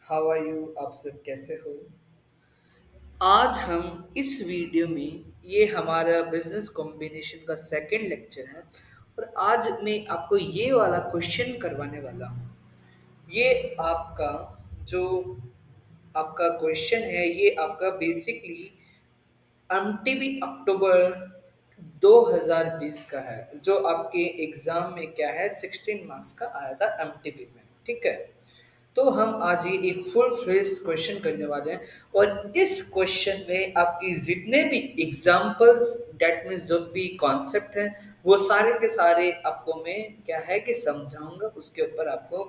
How are you? आप सब कैसे हो? आज हम इस वीडियो में ये हमारा बिजनेस कॉम्बिनेशन का सेकंड लेक्चर है और आज मैं आपको ये वाला क्वेश्चन करवाने वाला हूँ। ये आपका जो आपका क्वेश्चन है ये आपका बेसिकली एमटीबी अक्टूबर 2020 का है जो आपके एग्जाम में क्या है 16 मार्क्स का आया था एमटीबी में। ठीक है, तो हम आज ये एक फुल फ्लेज क्वेश्चन करने वाले हैं और इस क्वेश्चन में आपकी जितने भी एग्जाम्पल्स डेट मीन्स जो भी कॉन्सेप्ट है वो सारे के सारे आपको मैं क्या है कि समझाऊंगा, उसके ऊपर आपको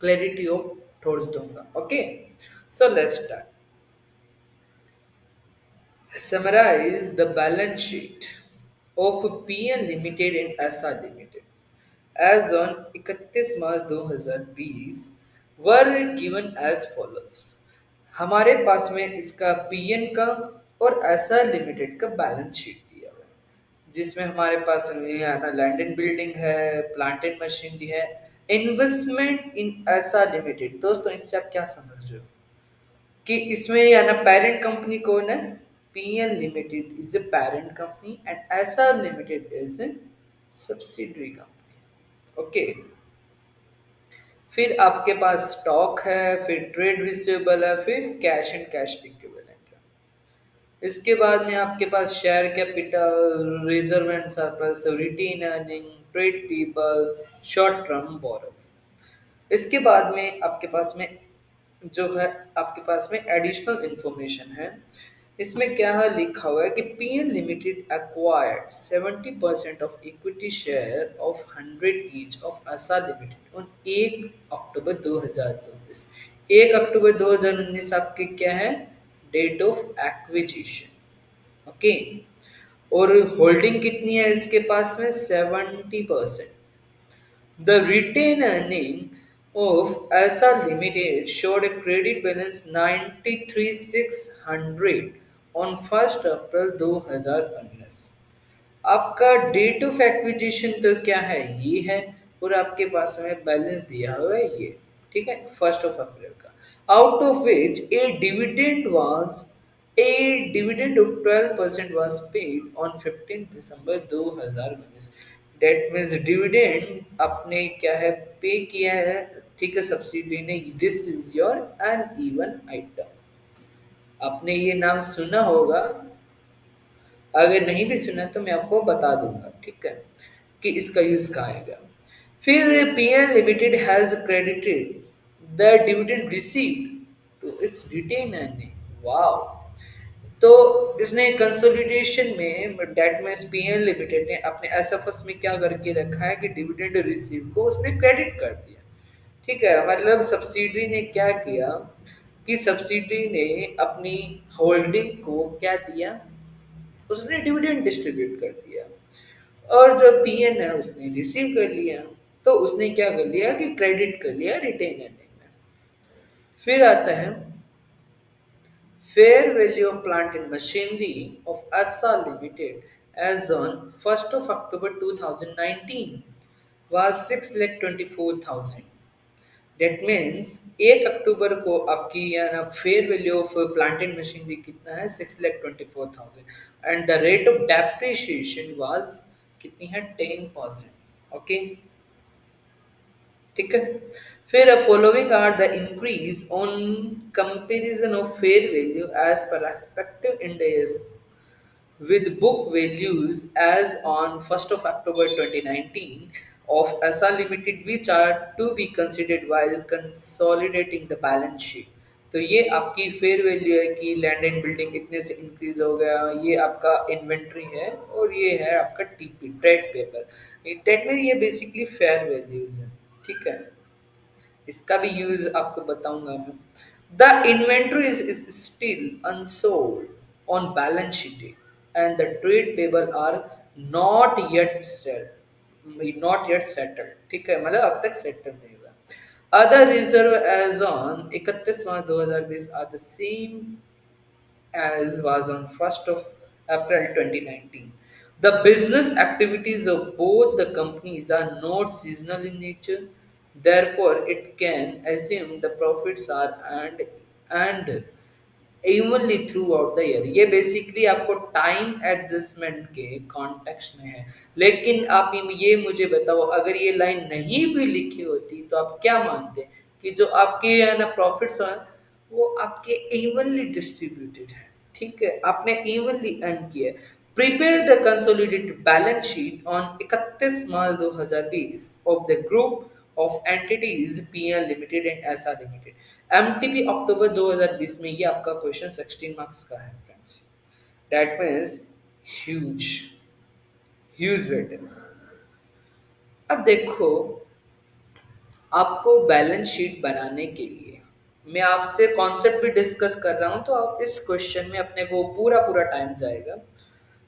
क्लैरिटी ऑफ थॉट्स दूंगा। Okay, so let's start. Summarize the balance sheet of PN Limited and SR Limited as on 31 March 2020 were given as follows। हमारे पास में इसका पीएन का और एसआर लिमिटेड का बैलेंस शीट दिया हुआ है जिसमें हमारे पास में लैंड एंड बिल्डिंग है, प्लांट एंड मशीनरी है, इन्वेस्टमेंट इन एसआर लिमिटेड। दोस्तों इससे आप क्या समझ रहे हो कि इसमें पेरेंट कंपनी कौन है? PN limited is a parent company and SR limited is a subsidiary company. Okay, फिर आपके पास स्टॉक है, फिर ट्रेड रिसीवेबल है, फिर कैश एंड कैश इक्विवेलेंट है। इसके बाद में आपके पास share capital, reserve and surplus, retained earning, trade people, short term borrowing. इसके बाद में आपके पास में जो है आपके पास में एडिशनल इंफॉर्मेशन है। इसमें क्या है लिखा हुआ है कि PN limited acquired 70% of equity share of 100 each of Asha limited on 1 October 2019। 1 October 2019 आपके क्या है? Date of acquisition. ओके, और होल्डिंग कितनी है इसके पास में? 70%। The retained earning of ESA Limited showed a credit balance 93,600 on 1 अप्रैल 2019। आपका डेट ऑफ एक्विजिशन तो क्या है? ये है, और आपके पास में बैलेंस दिया हुआ है ये। ठीक है, 1 अप्रैल का। Out of which A dividend of 12% was paid on 15 December 2019। That means dividend आपने क्या है पे किया है। ठीक है, सब्सिडी ने। This is your uneven item. आपने ये नाम सुना होगा, अगर नहीं भी सुना तो मैं आपको बता दूंगा। ठीक है, कि इसका यूज कहाँ आएगा। फिर PN limited has credited the dividend received to its retain earning. Wow, तो इसने कंसोलिडेशन में डेट मीन्स पीएन लिमिटेड ने अपने एसएफएस में क्या करके रखा है कि डिविडेंड रिसीव को उसने क्रेडिट कर दिया। ठीक है, मतलब सब्सिडी ने क्या किया कि सब्सिडी ने अपनी होल्डिंग को क्या दिया? उसने डिविडेंड डिस्ट्रीब्यूट कर दिया। और जो पीएन है उसने रिसीव कर लिया। तो उसने क्या कर लिया कि क्रेडिट कर लिया रिटेन अर्निंग में। फिर आता है fair value of plant and machinery of ASA Limited as on 1st of October 2019 was 6,24,000। That means 1 अक्टूबर को आपकी या ना fair value of plant and machinery कितना है? 6,24,000 and the rate of depreciation was कितनी है? 10%। ओके, ठीक है। फिर following are the increase on comparison of fair value as per respective index with book values as on 1st of October 2019 of SA Limited, which are to be considered while consolidating the balance sheet। तो ये आपकी fair value है कि land and building इतने से increase हो गया, ये आपका इन्वेंट्री है, और ये है आपका टीपी ट्रेड पेपर। ट्रेड में ये बेसिकली फेयर वैल्यूज है। ठीक है, इसका भी यूज आपको बताऊंगा मैं। The inventory is still unsold on balance sheet and the trade payable are not yet set not yet settled. ठीक है, मतलब अब तक सेटल नहीं हुआ। Other reserve as on 31 March 2020 are the same as was on 1st of April 2019। The business activities of both the companies are not seasonal in nature Therefore, it can assume the profits are and evenly through out the year. ये basically आपको time adjustment के context में है। लेकिन आप ये मुझे बताओ, अगर ये लाइन नहीं भी लिखी होती तो आप क्या मानते कि जो आपके है ना प्रॉफिट्स हैं वो आपके इवनली डिस्ट्रीब्यूटेड है। ठीक है, आपने इवनली अर्न किया है। Prepare the consolidated balance sheet on 31 March 2020 of the group of entities PL limited and SR limited. MTP October 2020 में। ये आपका क्वेश्चन 16 मार्क्स का है friends. That means huge huge weightage. अब देखो, आपको बैलेंस शीट बनाने के लिए मैं आपसे कॉन्सेप्ट भी डिस्कस कर रहा हूं, तो आप इस क्वेश्चन में अपने को पूरा पूरा टाइम जाएगा।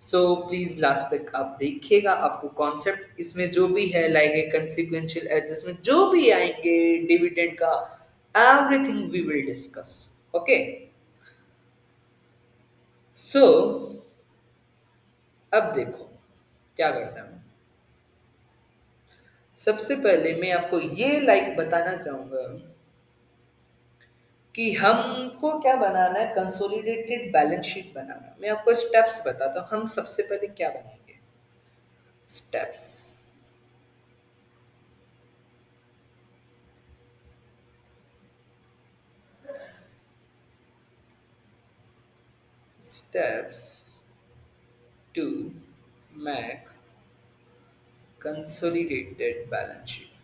सो प्लीज लास्ट तक आप देखिएगा। आपको कॉन्सेप्ट इसमें जो भी है लाइक ए कंसिक्वेंशियल एडजस्टमेंट जो भी आएंगे डिविडेंड का, everything we will discuss. Okay, so अब देखो क्या करता हूँ। सबसे पहले मैं आपको ये बताना चाहूंगा कि हमको क्या बनाना है, कंसोलिडेटेड बैलेंस शीट बनाना। मैं आपको स्टेप्स बताता हूँ। हम सबसे पहले क्या बनाएंगे, steps. Steps to make consolidated balance sheet.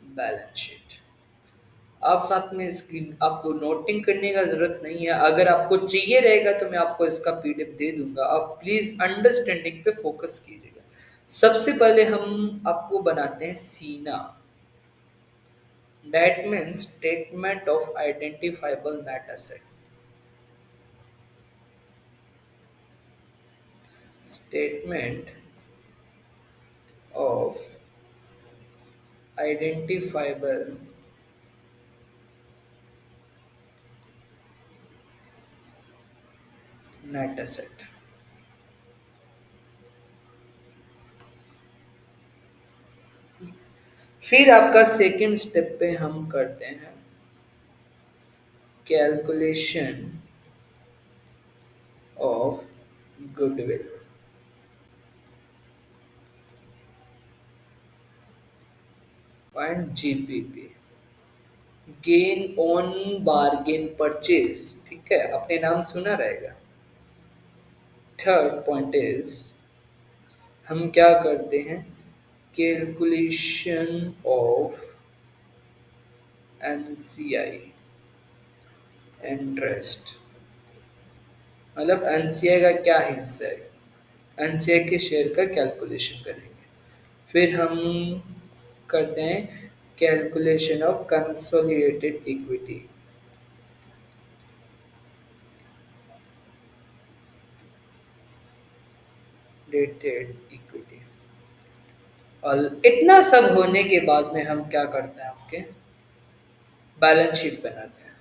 Balance sheet आप साथ में इसकी आपको नोटिंग करने का जरूरत नहीं है। अगर आपको चाहिए रहेगा तो मैं आपको इसका पीडीएफ दे दूंगा। आप प्लीज अंडरस्टैंडिंग पे फोकस कीजिएगा। सबसे पहले हम आपको बनाते हैं सीना। That means statement of identifiable net asset. Statement of identifiable net asset. फिर आपका सेकंड स्टेप पे हम करते हैं calculation of goodwill point GPP, gain on bargain purchase. ठीक है, अपने नाम सुना रहेगा। थर्ड पॉइंट इज हम क्या करते हैं, कैलकुलेशन ऑफ एनसीआई इंटरेस्ट। मतलब एनसीआई का क्या हिस्सा है, एनसीआई के शेयर का कैलकुलेशन करेंगे। फिर हम करते हैं calculation of consolidated equity. Dated equity. और इतना सब होने के बाद में हम क्या करते हैं, आपके बैलेंस शीट बनाते हैं।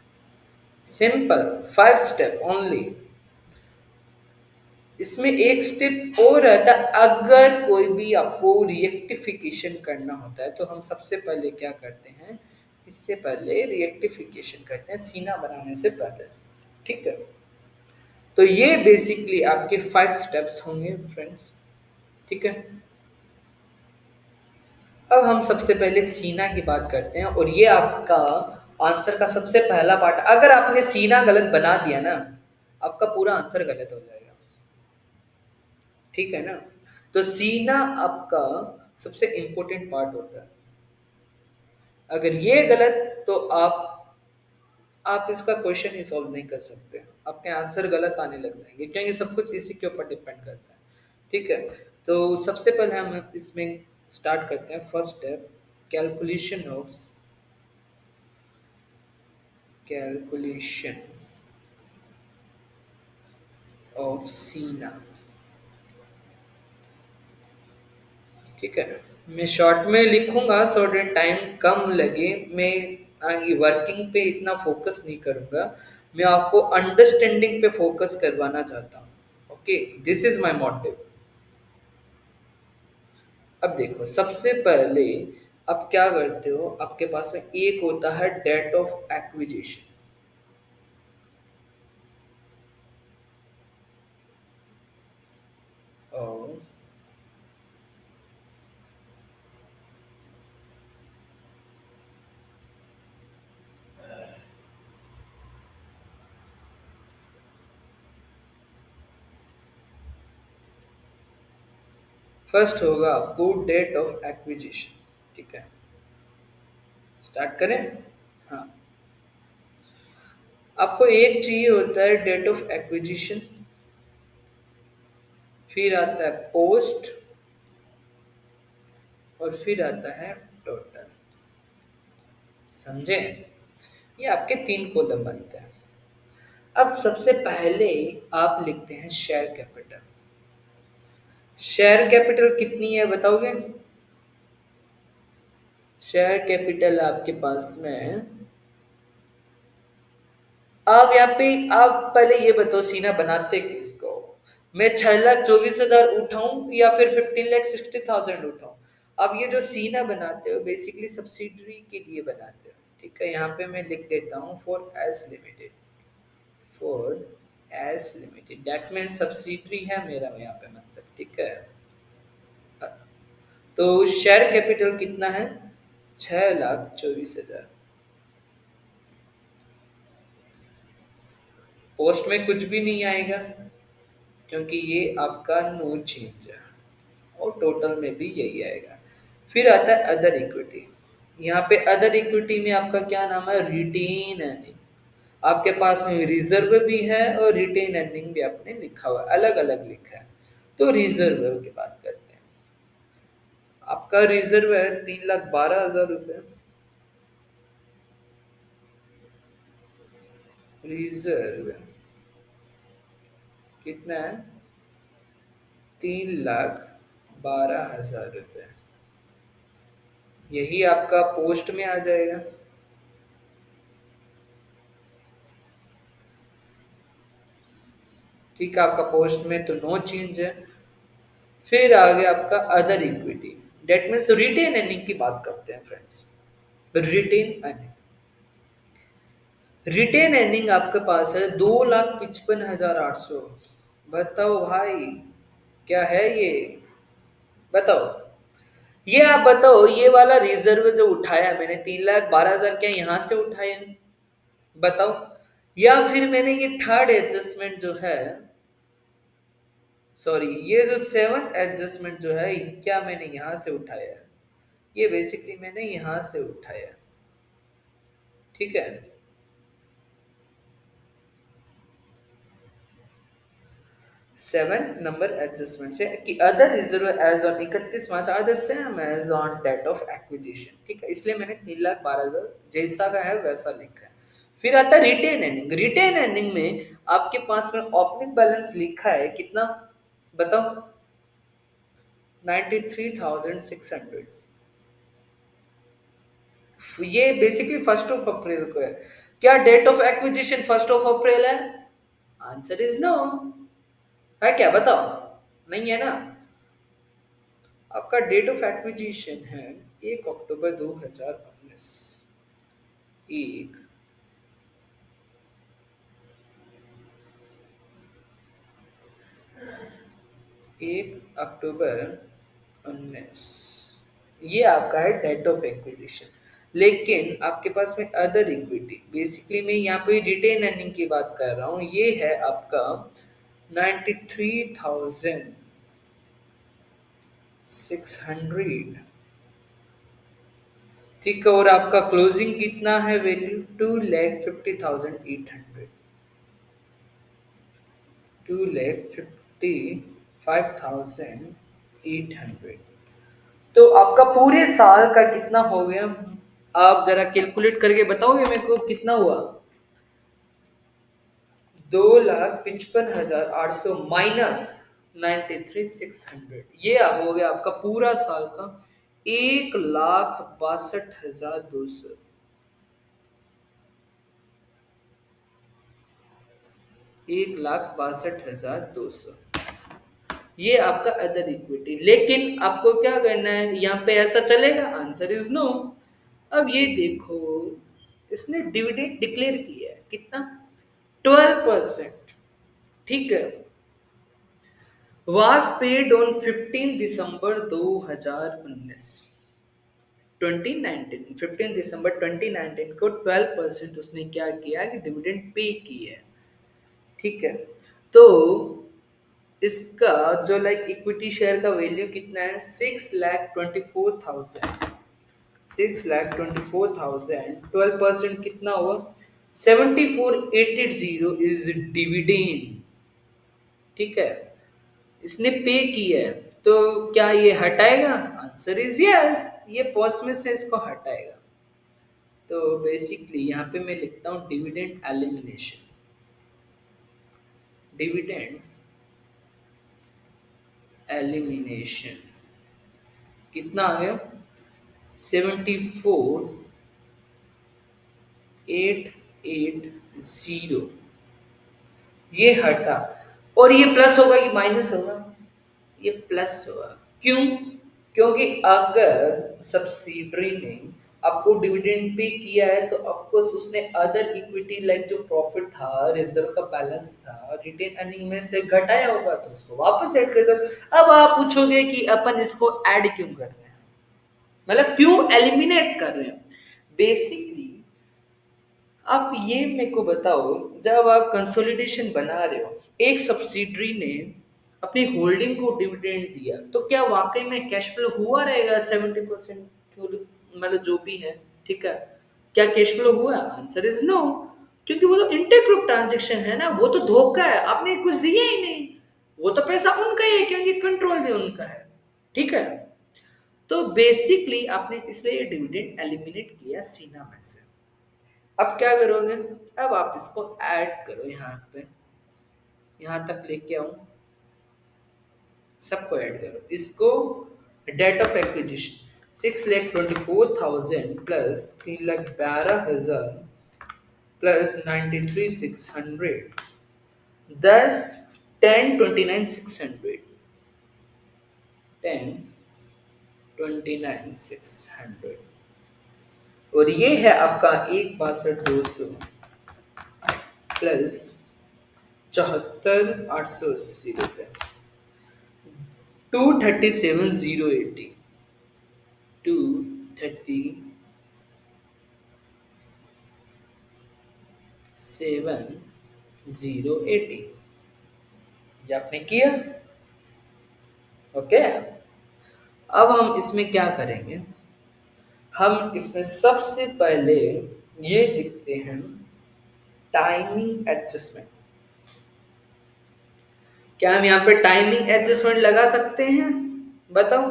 Simple 5 step only. इसमें एक स्टेप और रहता है, अगर कोई भी आपको रिएक्टिफिकेशन करना होता है तो हम सबसे पहले क्या करते हैं, इससे पहले रिएक्टिफिकेशन करते हैं सीना बनाने से पहले। ठीक है, तो ये बेसिकली आपके 5 स्टेप्स होंगे फ्रेंड्स। ठीक है, अब हम सबसे पहले सीना की बात करते हैं और ये आपका आंसर का सबसे पहला पार्ट। अगर आपने सीना गलत बना दिया ना, आपका पूरा आंसर गलत हो जाएगा। ठीक है ना, तो सीना आपका सबसे इंपॉर्टेंट पार्ट होता है। अगर ये गलत तो आप इसका क्वेश्चन ही सॉल्व नहीं कर सकते। आपके आंसर गलत आने लग जाएंगे क्योंकि सब कुछ इसी के ऊपर डिपेंड करता है। ठीक है, तो सबसे पहले हम इसमें स्टार्ट करते हैं। First step, calculation of calculation of सीना। ठीक है, मैं शॉर्ट में लिखूंगा सो दैट टाइम कम लगे। मैं वर्किंग पे इतना फोकस नहीं करूंगा, मैं आपको अंडरस्टैंडिंग पे फोकस करवाना चाहता हूँ। Okay, this is my motive. अब देखो, सबसे पहले आप क्या करते हो, आपके पास में एक होता है डेट ऑफ एक्विजिशन। और फर्स्ट होगा आपको डेट ऑफ एक्विजिशन। ठीक है, स्टार्ट करें। हाँ, आपको एक चाहिए होता है डेट ऑफ एक्विजिशन, फिर आता है पोस्ट, और फिर आता है टोटल। समझे? ये आपके तीन कॉलम बनते हैं। अब सबसे पहले आप लिखते हैं शेयर कैपिटल। शेयर कैपिटल कितनी है बताओगे? शेयर कैपिटल आपके पास में, अब यहाँ पे आप पहले ये बताओ, सीना बनाते किसको? मैं 6,24,000 उठाऊं या फिर 15,60,000 उठाऊं? अब ये जो सीना बनाते हो बेसिकली सब्सिडरी के लिए बनाते हो। ठीक है, यहाँ पे मैं लिख देता हूँ for S limited. For S limited that mean subsidiary है मेरा यहाँ पे, मतलब। ठीक है, तो शेयर कैपिटल कितना है? 6,24,000। पोस्ट में कुछ भी नहीं आएगा क्योंकि ये आपका नो चेंज है, और टोटल में भी यही आएगा। फिर आता है अदर इक्विटी। यहाँ पे अदर इक्विटी में आपका क्या नाम है? Retain earning. आपके पास में रिजर्व भी है और रिटेन अर्निंग भी आपने लिखा हुआ है, अलग अलग लिखा है। तो रिजर्व की बात करते हैं। आपका रिजर्व है 3,12,000 रुपये। रिजर्व कितना है? 3,12,000 रुपये। यही आपका पोस्ट में आ जाएगा। ठीक है, आपका पोस्ट में तो नो चेंज है। फिर आ गया आपका other equity, that means retain earning की बात करते हैं friends. Retain earning, retain earning आपके पास है 2,55,800। बताओ भाई, क्या है ये? बताओ। ये आप बताओ, ये वाला रिजर्व जो उठाया मैंने 3,12,000, क्या यहाँ से उठाया? बताओ। या फिर मैंने ये थर्ड एडजस्टमेंट जो है, सॉरी, ये जो सेवंथ एडजस्टमेंट जो है, क्या मैंने यहाँ से उठाया है? ये बेसिकली मैंने यहाँ से उठाया है। ठीक है, सेवन नंबर एडजस्टमेंट से कि other reserve as on 31 March are the same as on date of acquisition. ठीक है, इसलिए मैंने 3,12,000 जैसा का है वैसा लिखा है। फिर आता है रिटेन अर्निंग। रिटेन अर्निंग में आपके पास में ओपनिंग बैलेंस लिखा है कितना? बताओ। 93,600। ये बेसिकली फर्स्ट ऑफ अप्रैल को है। क्या date of acquisition first of April है? Answer is no. है क्या? बताओ। नहीं है ना? आपका डेट ऑफ एक्विजिशन है 1 अक्टूबर 2019। 1 1 अक्टूबर 2019, ये आपका है डेट ऑफ एक्विजिशन। लेकिन आपके पास में अदर इक्विटी, बेसिकली मैं यहाँ पे रिटेन अर्निंग की बात कर रहा हूँ, ये है आपका 93,600। ठीक है, और आपका क्लोजिंग कितना है वैल्यू? 2,50,800। 2,55,800। तो आपका पूरे साल का कितना हो गया? आप जरा कैलकुलेट करके बताओगे मेरे को कितना हुआ? 2,55,800 माइनस 93,600, ये हो गया आपका पूरा साल का 1,62,200। 1,62,200, ये आपका अदर इक्विटी। लेकिन आपको क्या करना है, यहाँ पे ऐसा चलेगा? Answer is no. अब ये देखो, इसने डिविडेंड डिक्लेयर किया है कितना, 12%। ठीक है, was paid on 15 दिसंबर 2019, 2019, 15 दिसंबर 2019 को 12% उसने क्या किया कि डिविडेंड पे किया है। ठीक है, तो इसका जो लाइक इक्विटी शेयर का वैल्यू कितना है, 6,24,000, 6,24,000, 12% कितना हुआ, 74,880 इज डिविडेंड। ठीक है, इसने पे किया है, तो क्या ये हटाएगा? आंसर इज यस, ये पॉज में से इसको हटाएगा। तो बेसिकली यहाँ पे मैं लिखता हूँ डिविडेंड एलिमिनेशन, डिविडेंड एलिमिनेशन कितना आ गया, 74,880, ये हटा। और ये प्लस होगा कि माइनस होगा? ये प्लस होगा। क्यों? क्योंकि अगर सब्सिडरी ने आपको डिविडेंड पे किया है तो आपको उसने अदर इक्विटी लाइक जो प्रॉफिट था, रिजर्व का बैलेंस था, रिटेन अर्निंग में से घटाया होगा, तो उसको वापस ऐड कर दो। अब आप पूछोगे कि अपन इसको ऐड क्यों कर रहे हैं, मतलब क्यों एलिमिनेट कर रहे हैं? बेसिकली आप ये मेरे को बताओ, जब आप कंसोलिडेशन बना रहे हो, एक सब्सिडरी ने अपनी होल्डिंग को डिविडेंड दिया, तो क्या वाकई में कैश फ्लो हुआ रहेगा 70%, मतलब जो भी है? ठीक है, क्या कैश फ्लो हुआ? आंसर इज नो, क्योंकि वो तो इंटरग्रुप ट्रांजेक्शन है ना, वो तो धोखा है, आपने कुछ दिया ही नहीं। वो तो पैसा उनका ही है क्योंकि कंट्रोल भी उनका है। ठीक है, तो बेसिकली आपने इसलिए डिविडेंड एलिमिनेट किया सीना में से। अब क्या करोगे? अब आप इसको ऐड करो यहाँ पे, यहाँ तक लेके आऊं, सबको ऐड करो इसको। Date of acquisition 6,24,000 plus 3,12,000 plus 93,600, 10,29,600, 10,29,600, और ये है आपका 1,62,200 प्लस 74,880 रुपये, 237,080, 237,080, ये आपने किया। ओके, अब हम इसमें क्या करेंगे, हम इसमें सबसे पहले ये देखते हैं टाइमिंग एडजस्टमेंट। क्या हम यहाँ पे टाइमिंग एडजस्टमेंट लगा सकते हैं? बताओ,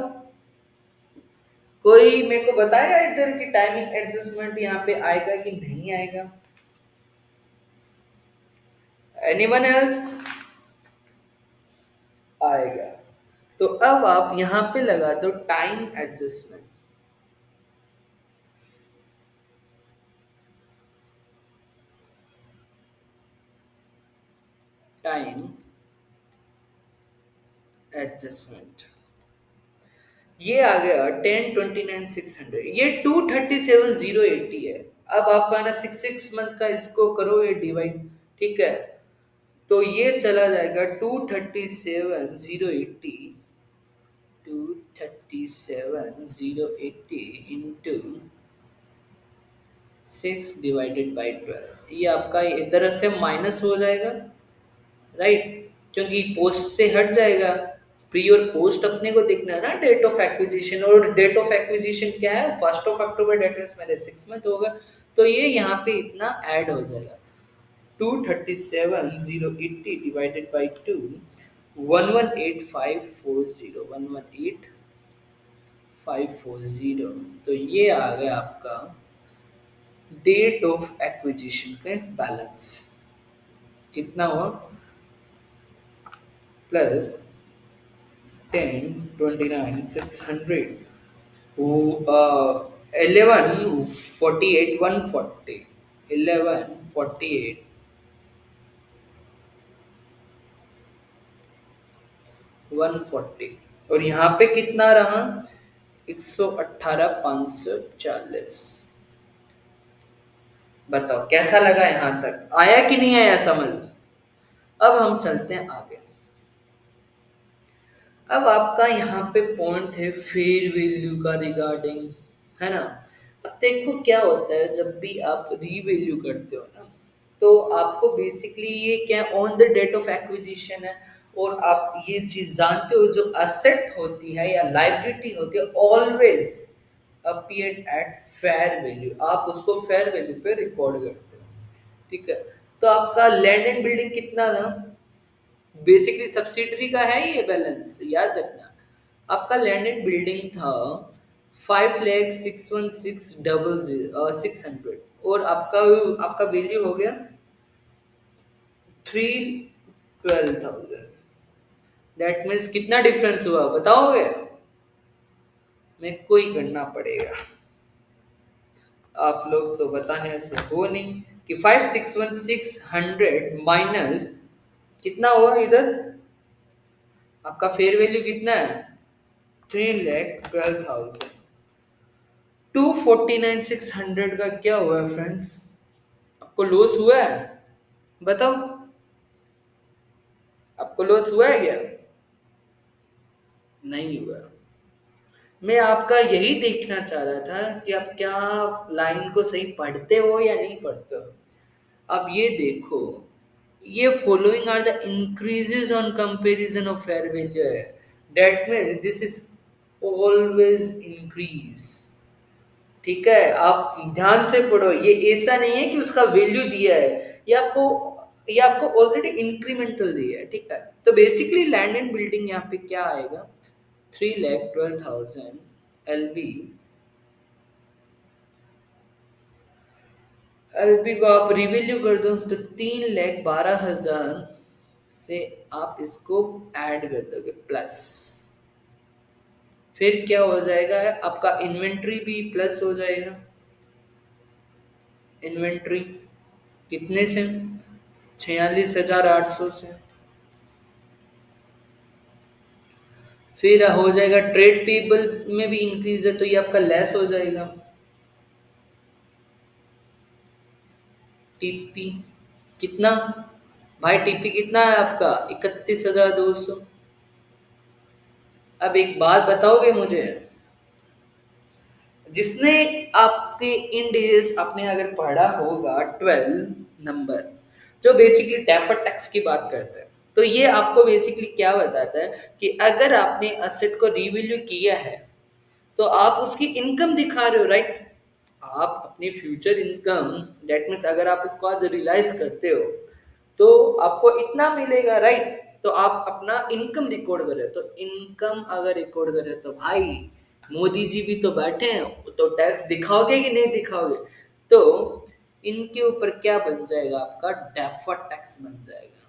कोई मेरे को बताएगा इधर की टाइमिंग एडजस्टमेंट यहाँ पे आएगा कि नहीं आएगा? Anyone else? आएगा। तो अब आप यहाँ पे लगा दो टाइम एडजस्टमेंट, टाइम एडजस्टमेंट, ये आ गया 10,29,600, ये 237,080 है। अब आपका ना 6 मंथ का इसको करो ये डिवाइड। ठीक है, तो ये चला जाएगा 237,080, 237,080 इंटू 6 डिवाइडेड बाई 12, ये आपका इधर से माइनस हो जाएगा, राइट? क्योंकि पोस्ट से हट जाएगा। प्री और पोस्ट अपने को देखना है ना, डेट ऑफ एक्विजिशन, और डेट ऑफ एक्विजिशन क्या है, 1 अक्टूबर, डेट मीन्स मेरे 6 मंथ होगा। तो ये यहाँ पे इतना ऐड हो जाएगा, 237,080 डिवाइडेड बाई 2, 118,540, 118,540, तो ये आ गया आपका डेट ऑफ एक्विजिशन का बैलेंस। कितना हुआ? प्लस 10,29,600, 11,48,140, 11,48 140। और यहाँ पे कितना रहा? 118,540। बताओ कैसा लगा? यहाँ तक आया कि नहीं आया समझ? अब हम चलते हैं आगे। अब आपका यहाँ पे पॉइंट है फेयर वैल्यू का रिगार्डिंग, है ना? अब देखो क्या होता है जब भी आप रीवैल्यू करते हो ना, तो आपको बेसिकली ये क्या on the date of acquisition है। और आप ये चीज जानते हो, जो असेट होती है या लाइबिलिटी होती है always appear at fair value, आप उसको फेयर वैल्यू पे रिकॉर्ड करते हो। ठीक है। तो आपका लैंड एंड बिल्डिंग कितना था? बेसिकली सब्सिडरी का है ये बैलेंस, याद रखना। आपका लैंड एंड बिल्डिंग था 5,616,600, और आपका आपका वैल्यू हो गया 312,000। दैट मीन्स कितना डिफरेंस हुआ बताओगे? मेरे को ही करना पड़ेगा, आप लोग तो बताने से हो नहीं। कि 5,616,100 माइनस कितना हुआ इधर? आपका फेयर वैल्यू कितना है? 3,12,000। 249,600 का क्या हुआ है फ्रेंड्स? आपको लॉस हुआ है? बताओ, आपको लॉस हुआ है क्या? नहीं हुआ। मैं आपका यही देखना चाह रहा था कि आप क्या लाइन को सही पढ़ते हो या नहीं पढ़ते हो। अब ये देखो, ये following are the increases on comparison of fair value है। That means this is always increase. ठीक है, आप ध्यान से पढ़ो, ये ऐसा नहीं है कि उसका वैल्यू दिया है, ये आपको ऑलरेडी इंक्रीमेंटल दिया है। ठीक है। तो बेसिकली लैंड एंड बिल्डिंग यहाँ पे क्या आएगा? 3,12,000 एलबी। एलबी को आप रिवैल्यू कर दो तो 3,12,000 से आप इसको ऐड कर दोगे प्लस। फिर क्या हो जाएगा? आपका इन्वेंट्री भी प्लस हो जाएगा। इन्वेंट्री कितने से? 46,800 से। फिर हो जाएगा ट्रेड पेबल में भी इंक्रीज है, तो ये आपका लेस हो जाएगा। टीपी कितना? भाई टीपी कितना है आपका? 31,200। अब एक बात बताओगे मुझे, जिसने आपके इंडेस आपने अगर पढ़ा होगा 12 नंबर, जो बेसिकली डेफर्ड टैक्स की बात करता है, तो ये आपको बेसिकली क्या बताता है कि अगर आपने असेट को रिवैल्यू किया है तो आप उसकी इनकम दिखा रहे हो, राइट? आप अपनी फ्यूचर इनकम, डेट मीन्स अगर आप इसको आज रियलाइज करते हो तो आपको इतना मिलेगा, राइट? तो आप अपना इनकम रिकॉर्ड कर रहे हो, तो इनकम अगर रिकॉर्ड कर रहे हो तो भाई मोदी जी भी तो बैठे हैं, तो टैक्स दिखाओगे कि नहीं दिखाओगे? तो इनके ऊपर क्या बन जाएगा? आपका डेफर्ड टैक्स बन जाएगा।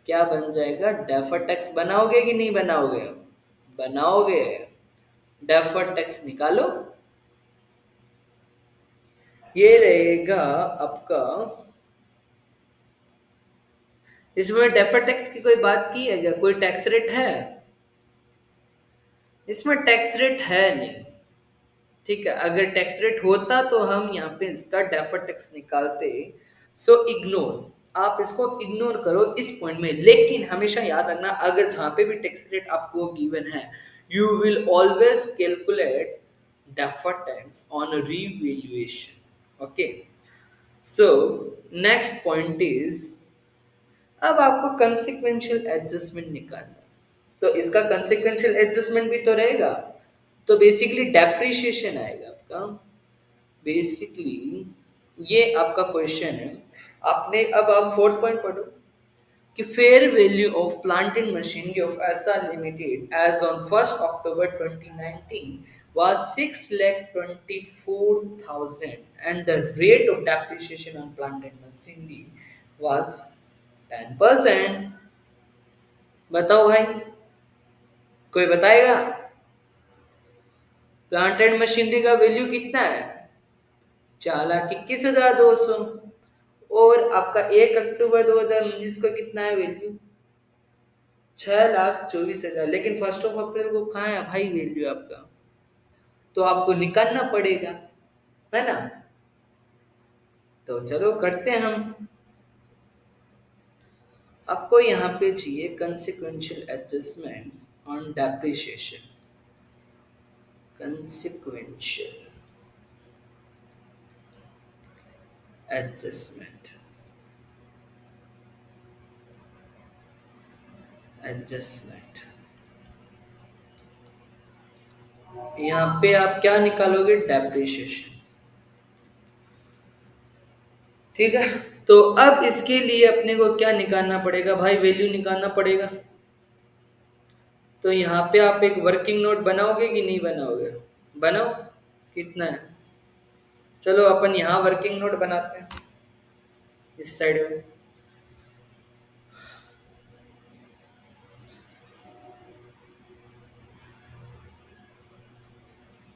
क्या बन जाएगा? डेफर्ड टैक्स बनाओगे कि नहीं बनाओगे? बनाओगे। डेफर्ड टैक्स निकालो। ये रहेगा आपका। इसमें डेफर्ड टैक्स की कोई बात की है क्या? कोई टैक्स रेट है? इसमें टैक्स रेट है नहीं। ठीक है, अगर टैक्स रेट होता तो हम यहाँ पे इसका डेफर्ड टैक्स निकालते। सो इग्नोर, आप इसको इग्नोर करो इस पॉइंट में। लेकिन हमेशा याद रखना, अगर जहाँ पे भी टैक्स रेट आपको गिवन है, you will always calculate deferred tax on revaluation. Okay. So next point is, अब आपको कंसिक्वेंशियल एडजस्टमेंट निकालना है। तो इसका कंसिक्वेंशियल एडजस्टमेंट भी तो रहेगा। तो बेसिकली डेप्रिशिएशन आएगा आपका। बेसिकली ये आपका क्वेश्चन है। आपने अब आप फोर्थ पॉइंट पढ़ो कि fair value of plant and machinery of SR limited as on 1 October 2019 was 6,24,000 and the rate of depreciation on plant and machinery was 10%। बताओ भाई, कोई बताएगा? प्लांट एंड मशीनरी का वैल्यू कितना है? 4,21,200। और आपका 1 अक्टूबर 2019 को कितना है वैल्यू? 6,24,000, लेकिन 1 अप्रैल को कहाँ है भाई वैल्यू आपका? तो आपको निकालना पड़ेगा, है ना? तो चलो करते हैं हम। आपको यहाँ पे चाहिए कंसिक्वेंशियल adjustment on depreciation. कंसिक्वेंशियल adjustment, adjustment. यहाँ पे आप क्या निकालोगे? डेप्रिसिएशन। ठीक है। तो अब इसके लिए अपने को क्या निकालना पड़ेगा भाई? वैल्यू निकालना पड़ेगा। तो यहाँ पे आप एक वर्किंग नोट बनाओगे कि नहीं बनाओगे? बनाओ। कितना है? चलो अपन यहाँ वर्किंग नोट बनाते हैं, इस साइड में।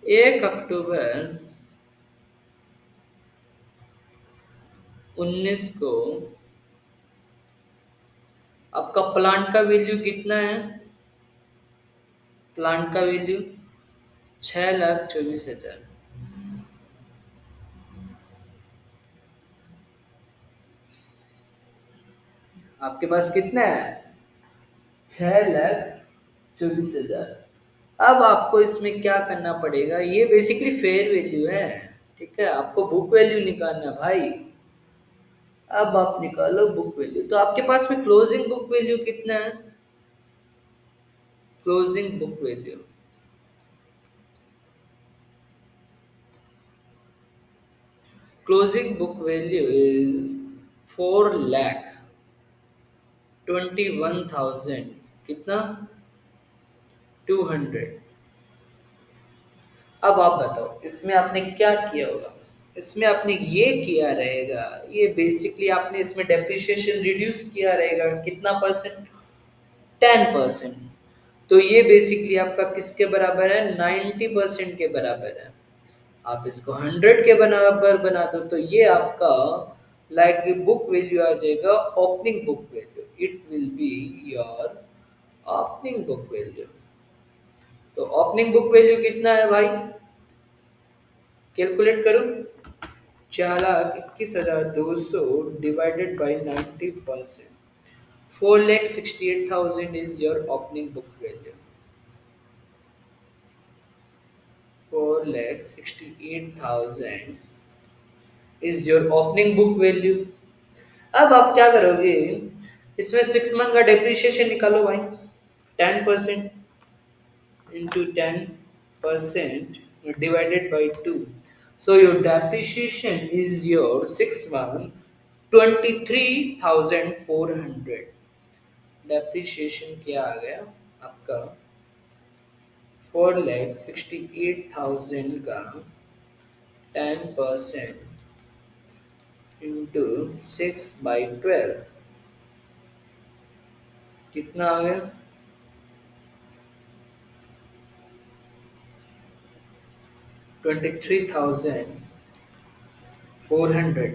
1 अक्टूबर 19 को आपका प्लांट का वैल्यू कितना है? प्लांट का वैल्यू 6,24,000। आपके पास कितना है? 6,24,000। अब आपको इसमें क्या करना पड़ेगा? ये बेसिकली फेयर वैल्यू है, ठीक है? आपको बुक वैल्यू निकालना भाई। अब आप निकालो बुक वैल्यू। तो आपके पास में क्लोजिंग बुक वैल्यू कितना है? Closing book value, closing book value is 4,21,000। कितना? 200। अब आप बताओ इसमें आपने क्या किया होगा? इसमें आपने ये किया रहेगा, ये बेसिकली आपने इसमें डेप्रिसिएशन रिड्यूस किया रहेगा। कितना परसेंट? 10%। तो ये बेसिकली आपका किसके बराबर है? 90% के बराबर है। आप इसको 100 के बराबर बना दो तो ये आपका लाइक बुक वैल्यू आ जाएगा, opening book value. It will be your opening book value. तो ओपनिंग बुक वैल्यू कितना है भाई? कैलकुलेट करो। 4,21,200 divided by 90%। 4,68,000 is your opening book value. 4,68,000 is your opening book value. अब आप क्या करोगे? इसमें 6 मंथ का डेप्रिसिएशन निकालो भाई। 10% into 10% divided by 2. So your depreciation is your 6 month 23,400। Depreciation क्या आ गया आपका? 4,68,000 का 10% इंटू 6/12 कितना आ गया? 23,400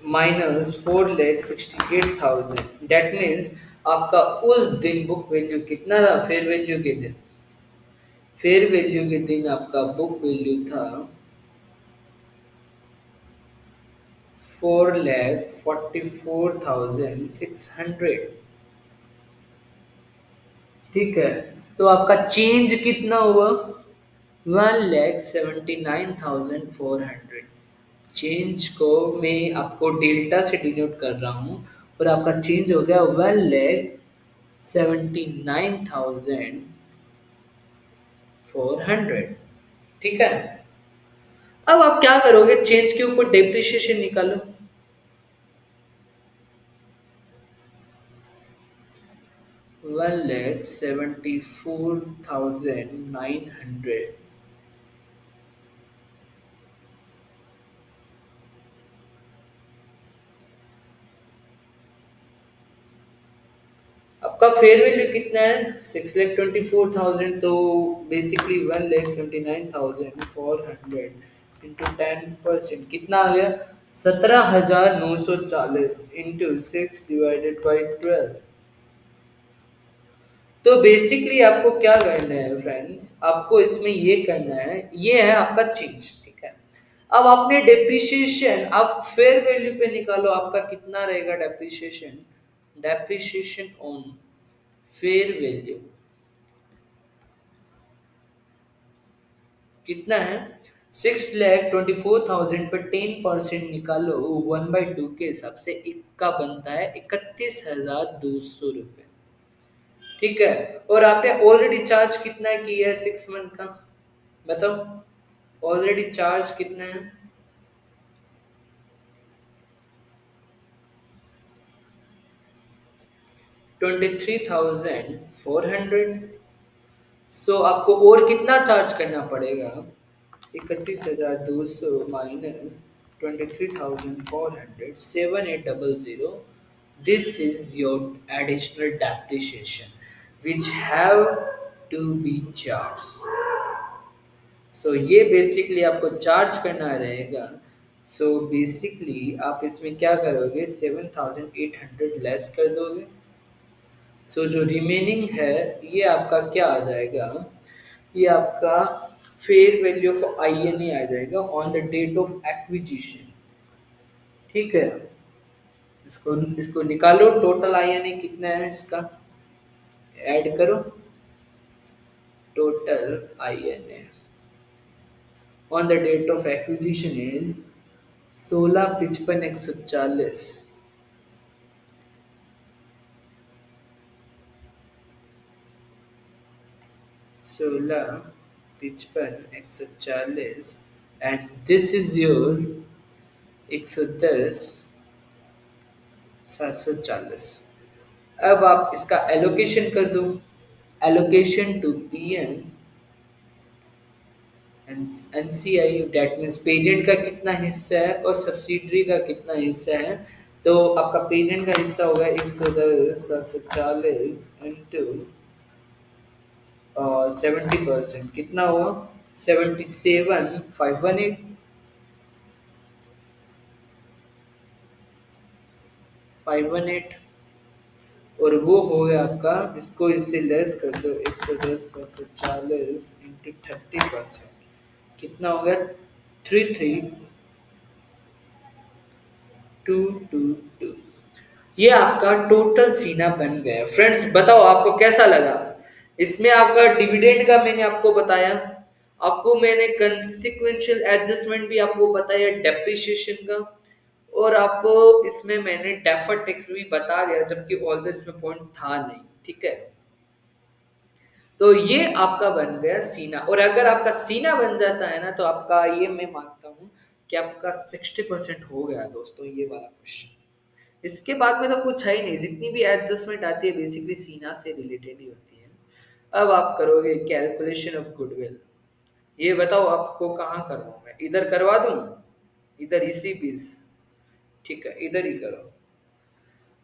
माइनस 4,68,000। डेट मीन्स आपका उस दिन बुक वैल्यू कितना था? फेयर वैल्यू के दिन, फेयर वैल्यू के दिन आपका बुक वैल्यू था 4,44,600। ठीक है। तो आपका चेंज कितना हुआ? 1,79,400। चेंज को मैं आपको डेल्टा से डिनोट कर रहा हूँ, और आपका चेंज हो गया 1,79,400। ठीक है। अब आप क्या करोगे? चेंज के ऊपर डेप्रिसिएशन निकालो। 1,74,900। आपका फेयर वैल्यू कितना है? 6,24,000। तो बेसिकली 1,79,400 इंटू 10% कितना आ गया? 17,940 इंटू 6 डिवाइडेड बाई 12। तो बेसिकली आपको क्या करना है फ्रेंड्स, आपको इसमें ये करना है, ये है आपका चेंज, ठीक है। अब आपने डेप्रिसिएशन, आप फेयर वैल्यू पे निकालो, आपका कितना रहेगा depreciation. Depreciation on fair value कितना है, 6,24,000 पर 10% निकालो, 1/2 के हिसाब से एक का बनता है 31,200 रुपये, ठीक है। और आपने ऑलरेडी चार्ज कितना किया है 6 मंथ का, बताओ ऑलरेडी चार्ज कितना है। 23,400। सो आपको और कितना चार्ज करना पड़ेगा, 31,200 minus 23,400, 7,800। This is your additional depreciation which have to be charge. So ये बेसिकली आपको चार्ज करना रहेगा। सो बेसिकली आप इसमें क्या करोगे, 7,800 लेस कर दोगे। सो जो रिमेनिंग है ये आपका क्या आ जाएगा, ये आपका फेयर वैल्यू ऑफ आईएनए आ जाएगा on the date of acquisition, ठीक है। इसको इसको निकालो, टोटल आईएनए कितना है इसका, ऐड करो। Total INA on the date of acquisition is 16,55,140। 16,55,140 and this is your 110,740। अब आप इसका एलोकेशन कर दो, allocation to PN NCI, that means parent का कितना हिस्सा है और सब्सिडरी का कितना हिस्सा है। तो आपका पेरेंट का हिस्सा होगा 110,740 इंटू 70%, कितना हुआ 77,518। 518 और वो हो गया आपका, इसको इससे लेस कर दो, 110,740 इंटू 30%, कितना हो गया 33,222। ये आपका टोटल सीना बन गया। फ्रेंड्स बताओ आपको कैसा लगा, इसमें आपका डिविडेंड का मैंने आपको बताया, आपको मैंने कंसिक्वेंशियल एडजस्टमेंट भी आपको बताया, डेप्रिसिएशन का, और आपको इसमें मैंने डेफर्ड टैक्स भी बता दिया, जबकि ऑल द इसमें पॉइंट था नहीं, ठीक है। तो ये आपका बन गया सीना, और अगर आपका सीना बन जाता है ना तो आपका ये मैं मानता हूँ कि आपका 60% हो गया दोस्तों, ये वाला क्वेश्चन। इसके बाद में तो कुछ है ही नहीं, जितनी भी एडजस्टमेंट आती है बेसिकली सीना से रिलेटेड ही होती है। अब आप करोगे कैलकुलेशन ऑफ गुडविल, ये बताओ आपको कहाँ करवाऊँ मैं, इधर करवा दूँ, इधर इसी पीस, ठीक है इधर ही करो।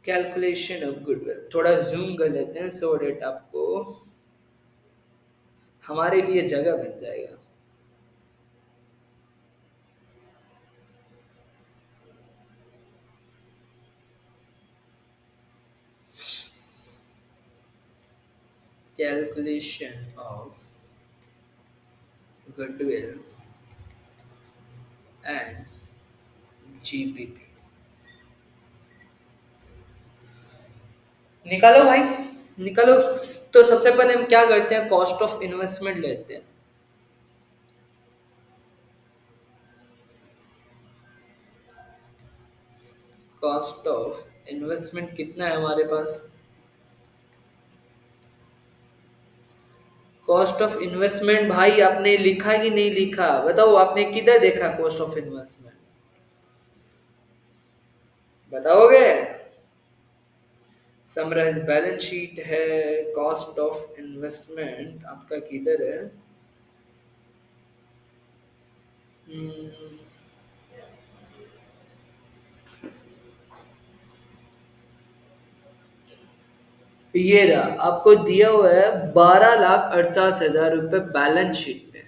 कैलकुलेशन ऑफ गुडविल थोड़ा जूम कर लेते हैं सो डेट आपको हमारे लिए जगह बन जाएगा। Calculation of goodwill and GPP, निकालो भाई निकालो। तो सबसे पहले हम क्या करते हैं, कॉस्ट ऑफ इन्वेस्टमेंट लेते हैं। कॉस्ट ऑफ इन्वेस्टमेंट कितना है हमारे पास, कॉस्ट ऑफ इन्वेस्टमेंट भाई आपने लिखा कि नहीं लिखा, बताओ आपने किधर देखा कॉस्ट ऑफ इन्वेस्टमेंट, बताओगे। समराइज बैलेंस शीट है, कॉस्ट ऑफ इन्वेस्टमेंट आपका किधर है। हम्म, ये रहा, आपको दिया हुआ है 12,48,000 रुपये बैलेंस शीट पे।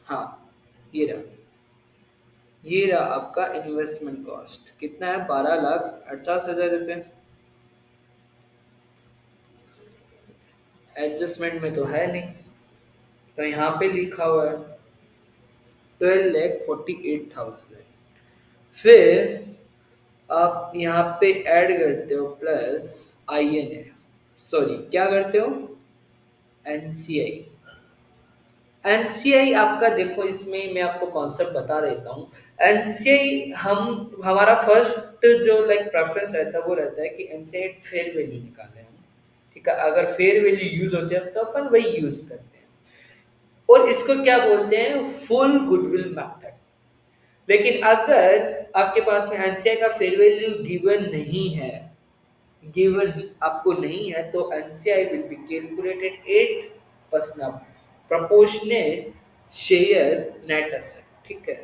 हाँ ये रहा, ये रहा आपका इन्वेस्टमेंट कॉस्ट, कितना है 12,48,000 रुपये। एडजस्टमेंट में तो है नहीं, तो यहाँ पे लिखा हुआ है 12,48,000। फिर आप यहाँ पे ऐड करते हो प्लस INA, सॉरी क्या करते हो, NCI। एनसीआई आपका देखो, इसमें मैं आपको कॉन्सेप्ट बता देता हूँ। एनसीआई हम हमारा फर्स्ट जो लाइक प्रेफरेंस रहता है वो रहता है कि एनसीआई फेयर वैल्यू निकालें हम। ठीक है, अगर फेयर वैल्यू यूज होती है तो अपन वही यूज करते हैं, और इसको क्या बोलते हैं, फुल गुडविल मेथड। लेकिन अगर आपके पास में एनसीआई का फेयर वैल्यू गिवन नहीं है, गिवन आपको नहीं है, तो NCI will be calculated 8% proportionate share net asset. ठीक है,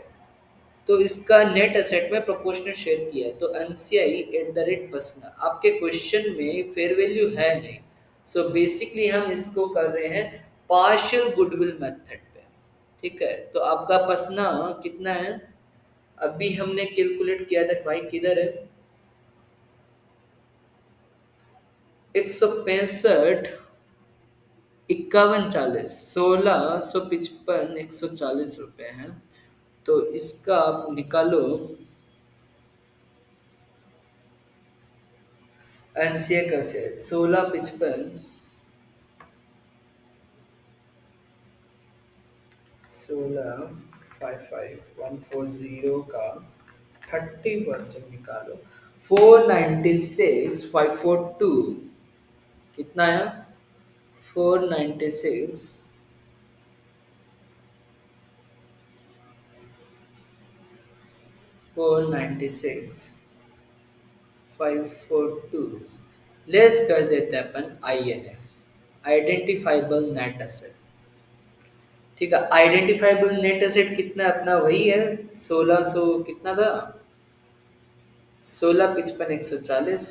तो इसका नेट एसेट में प्रोपोर्शनल शेयर किया है, तो एनसीआई @% आपके क्वेश्चन में फेयर वैल्यू है नहीं। सो बेसिकली हम इसको कर रहे हैं पार्शियल गुडविल मेथड पे। ठीक है, तो आपका पसना कितना है, अभी हमने कैलकुलेट किया था भाई, किधर है, 165, 51, 40, 1655, 140 रुपये हैं। तो इसका आप निकालो, एनसीए का से 1655, 1655, 140 का 30% निकालो, 496,542, कितना है, 496, 542 लेस कर देते हैं अपन INA, आइडेंटिफाइबल नेट एसेट। ठीक है, आइडेंटिफाइबल नेट एसेट कितना है अपना, वही है 1600, कितना था, 1655, 140।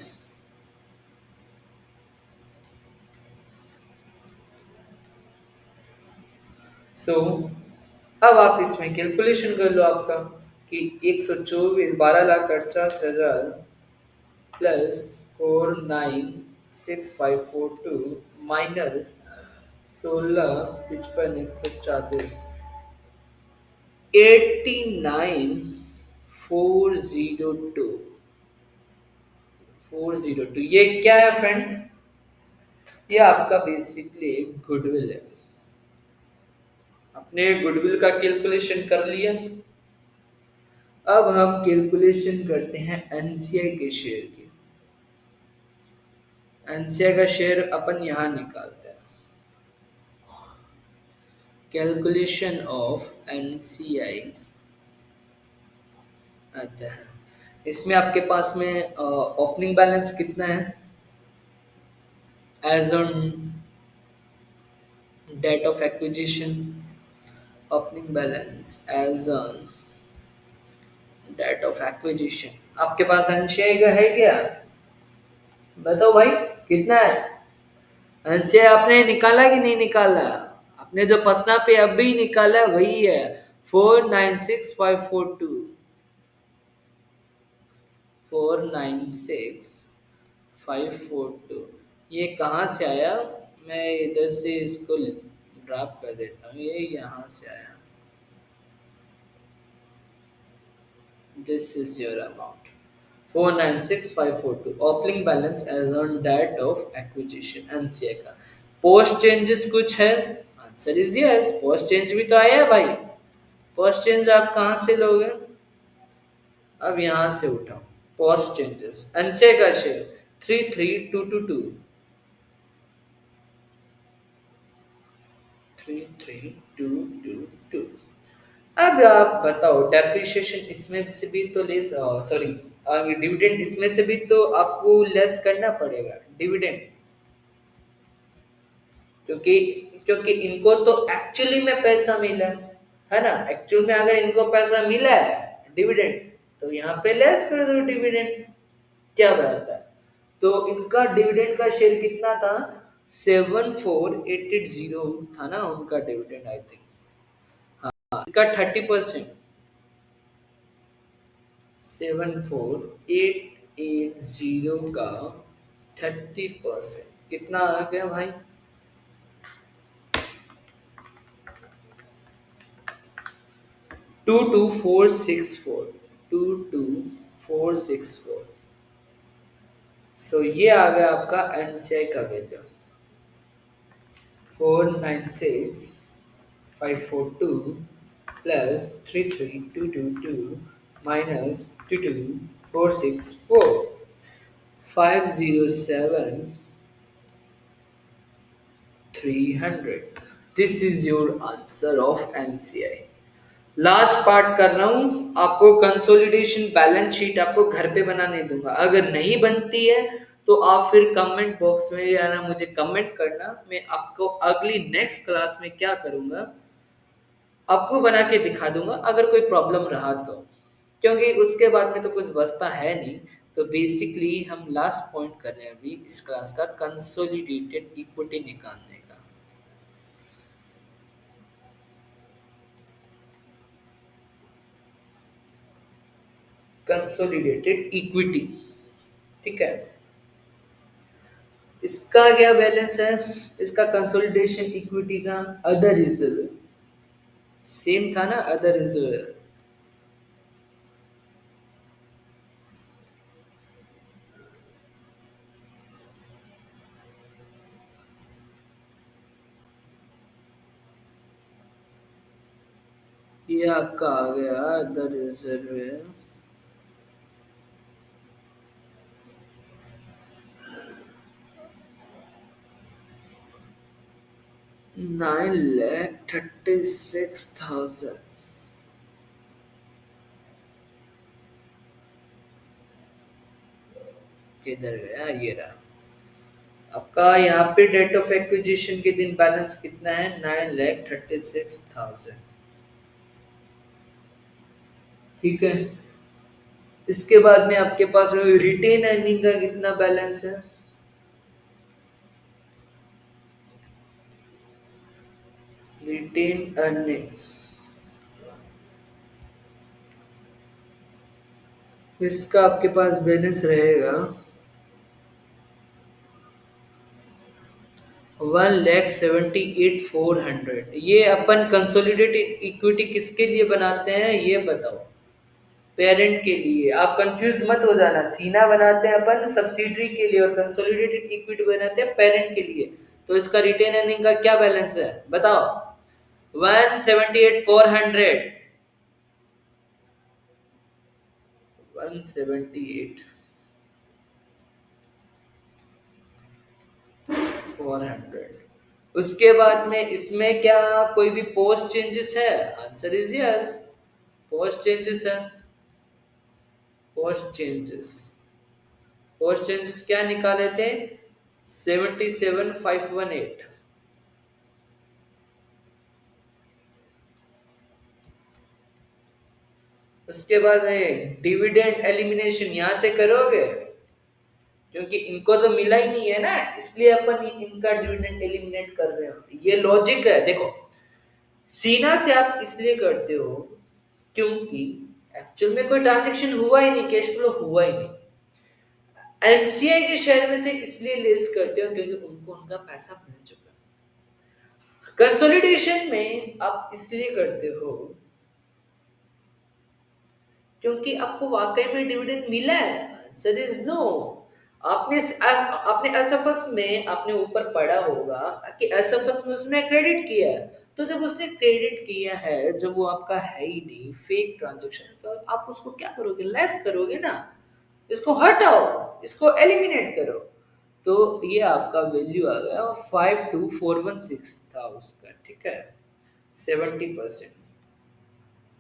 सो अब आप इसमें कैलकुलेशन कर लो आपका, कि 124, 12,50,000 प्लस 496,542 माइनस 1655, 140, 89,402, 402, ये क्या है फ्रेंड्स, ये आपका बेसिकली गुडविल है। अपने गुडविल का कैलकुलेशन कर लिया। अब हम कैलकुलेशन करते हैं एनसीआई के शेयर की। एनसीआई का शेयर अपन यहाँ निकालते हैं, कैलकुलेशन ऑफ एनसीआई आता है। इसमें आपके पास में ओपनिंग बैलेंस कितना है, as on date of acquisition, opening balance as on date of acquisition आपके पास एनसीआई का है क्या, बताओ भाई कितना है। एनसीआई आपने निकाला कि नहीं निकाला, आपने जो पसना पे अभी निकाला वही है 496,542, 496,542। ये कहाँ से आया, मैं इधर से इसको ड्रॉप कर देता हूँ, ये यहाँ से आया, this is your amount 496,542, opening balance as on date of acquisition NCA का। पोस्ट चेंजेस कुछ है, answer is yes, post change भी तो आया है भाई। पोस्ट चेंज आप कहाँ से लोगे, अब यहाँ से उठाओ, पोस्ट चेंजेस एनसीए का शेयर 33,222, 33,222। अब आप बताओ डेप्रिसिएशन इसमें से भी तो लेस, सॉरी डिविडेंड इसमें से भी तो आपको लेस करना पड़ेगा डिविडेंड, क्योंकि क्योंकि इनको तो एक्चुअली में पैसा मिला है ना, एक्चुअल में अगर इनको पैसा मिला है डिविडेंड, तो यहाँ पे लेस कर दो डिविडेंड, क्या बात है। तो इनका डिविडेंड का शेयर कितना था, 7,480 था ना उनका डिविडेंड, आई थिंक। हाँ, इसका 30%, 7,480 का 30% कितना आ गया भाई, 22464, 22464। सो ये आ गया आपका एनसीआई का value, 496542 plus 33222 minus 22464, 507300। This is your answer of NCI. Last part कर रहा हूं, आपको कंसोलिडेशन बैलेंस शीट आपको घर पे बनाने दूंगा। अगर नहीं बनती है तो आप फिर कमेंट बॉक्स में या ना मुझे कमेंट करना, मैं आपको अगली नेक्स्ट क्लास में क्या करूंगा आपको बना के दिखा दूंगा, अगर कोई प्रॉब्लम रहा तो। क्योंकि उसके बाद में तो कुछ बचता है नहीं। तो बेसिकली हम लास्ट पॉइंट कर रहे हैं अभी इस क्लास का, कंसोलिडेटेड इक्विटी निकालने का। कंसोलिडेटेड इक्विटी, ठीक है। इसका क्या बैलेंस है, इसका कंसोलिडेशन इक्विटी का अदर रिजर्व, सेम था ना अदर रिजर्व। ये आपका आ गया अदर रिजर्व, 9,36,000। किधर गया, ये रहा आपका। यहाँ पे डेट ऑफ एक्विजिशन के दिन बैलेंस कितना है, 9,36,000, ठीक है। इसके बाद में आपके पास रिटेन अर्निंग का कितना बैलेंस है, रिटेन अर्निंग, इसका आपके पास बैलेंस रहेगा 1,78,400। ये अपन कंसोलिडेटेड इक्विटी किसके लिए बनाते हैं ये बताओ। पेरेंट के लिए। आप कंफ्यूज मत हो जाना, सीना बनाते हैं अपन सब्सिडरी के लिए और कंसोलिडेटेड इक्विटी बनाते हैं पेरेंट के लिए। तो इसका रिटेन अर्निंग का क्या बैलेंस है बताओ, 178,400, 178,400। उसके बाद में इसमें क्या कोई भी पोस्ट चेंजेस है, answer is yes, post changes है। पोस्ट चेंजेस, पोस्ट चेंजेस क्या निकाले थे, 77,518। उसके बाद में डिविडेंड एलिमिनेशन यहां से करोगे, क्योंकि इनको तो मिला ही नहीं है ना, इसलिए अपन इनका डिविडेंड एलिमिनेट कर रहे हो। ये लॉजिक है देखो। सीना से आप इसलिए करते हो क्योंकि एक्चुअल में कोई ट्रांजेक्शन हुआ ही नहीं, कैश फ्लो हुआ ही नहीं। एनसीआई के शेयर में से इसलिए लेस करते हो क्योंकि उनको उनका पैसा मिल चुका है। कंसोलिडेशन में आप इसलिए करते हो क्योंकि आपको वाकई में डिविडेंड मिला है, आंसर इज नो। आपने आपने एसएफएस में आपने ऊपर पढ़ा होगा कि एसएफएस में उसने क्रेडिट किया है। तो जब उसने क्रेडिट किया है, जब वो आपका है ही नहीं, फेक ट्रांजेक्शन, तो आप उसको क्या करोगे, लेस करोगे ना। इसको हटाओ, इसको एलिमिनेट करो। तो ये आपका वैल्यू आ गया 52,416 था उसका, ठीक है। 70%,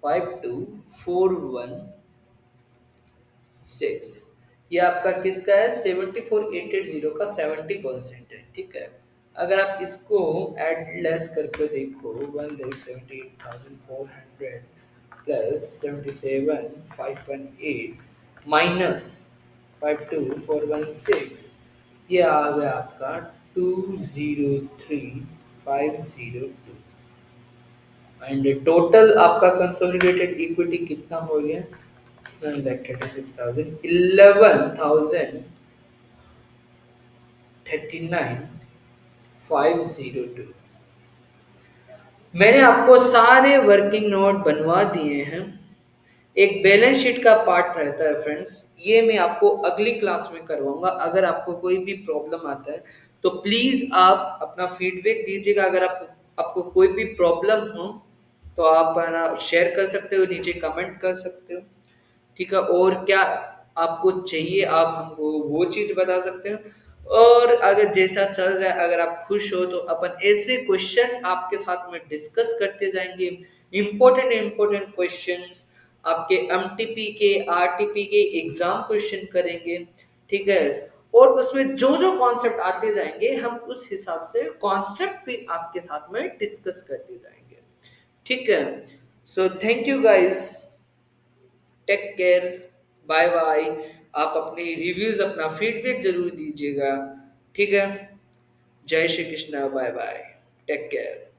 52,416, ये आपका किसका है, 74,880 का 70% है, ठीक है। अगर आप इसको एड लेस करके देखो, 1,78,400 प्लस 77,518 माइनस 52,416, ये आ गया आपका 203,502। एंड टोटल आपका कंसोलिडेटेड इक्विटी कितना हो गया, 9,36,000, 11,039,502। मैंने आपको सारे वर्किंग नोट बनवा दिए हैं। एक बैलेंस शीट का पार्ट रहता है फ्रेंड्स, ये मैं आपको अगली क्लास में करवाऊंगा। अगर आपको कोई भी प्रॉब्लम आता है तो प्लीज आप अपना फीडबैक दीजिएगा। अगर आपको कोई भी प्रॉब्लम हो तो आप है ना शेयर कर सकते हो, नीचे कमेंट कर सकते हो। ठीक है, और क्या आपको चाहिए आप हमको वो चीज बता सकते हैं। और अगर जैसा चल रहा है, अगर आप खुश हो तो अपन ऐसे क्वेश्चन आपके साथ में डिस्कस करते जाएंगे। इंपॉर्टेंट इंपॉर्टेंट क्वेश्चंस आपके एमटीपी के, आरटीपी के एग्जाम क्वेश्चन करेंगे। ठीक है, और उसमें जो जो कॉन्सेप्ट आते जाएंगे हम उस हिसाब से कॉन्सेप्ट भी आपके साथ में डिस्कस करते जाएंगे। ठीक है, so thank you guys, take care, bye bye. आप अपनी रिव्यूज, अपना फीडबैक जरूर दीजिएगा। ठीक है, जय Shri Krishna, bye bye, take care.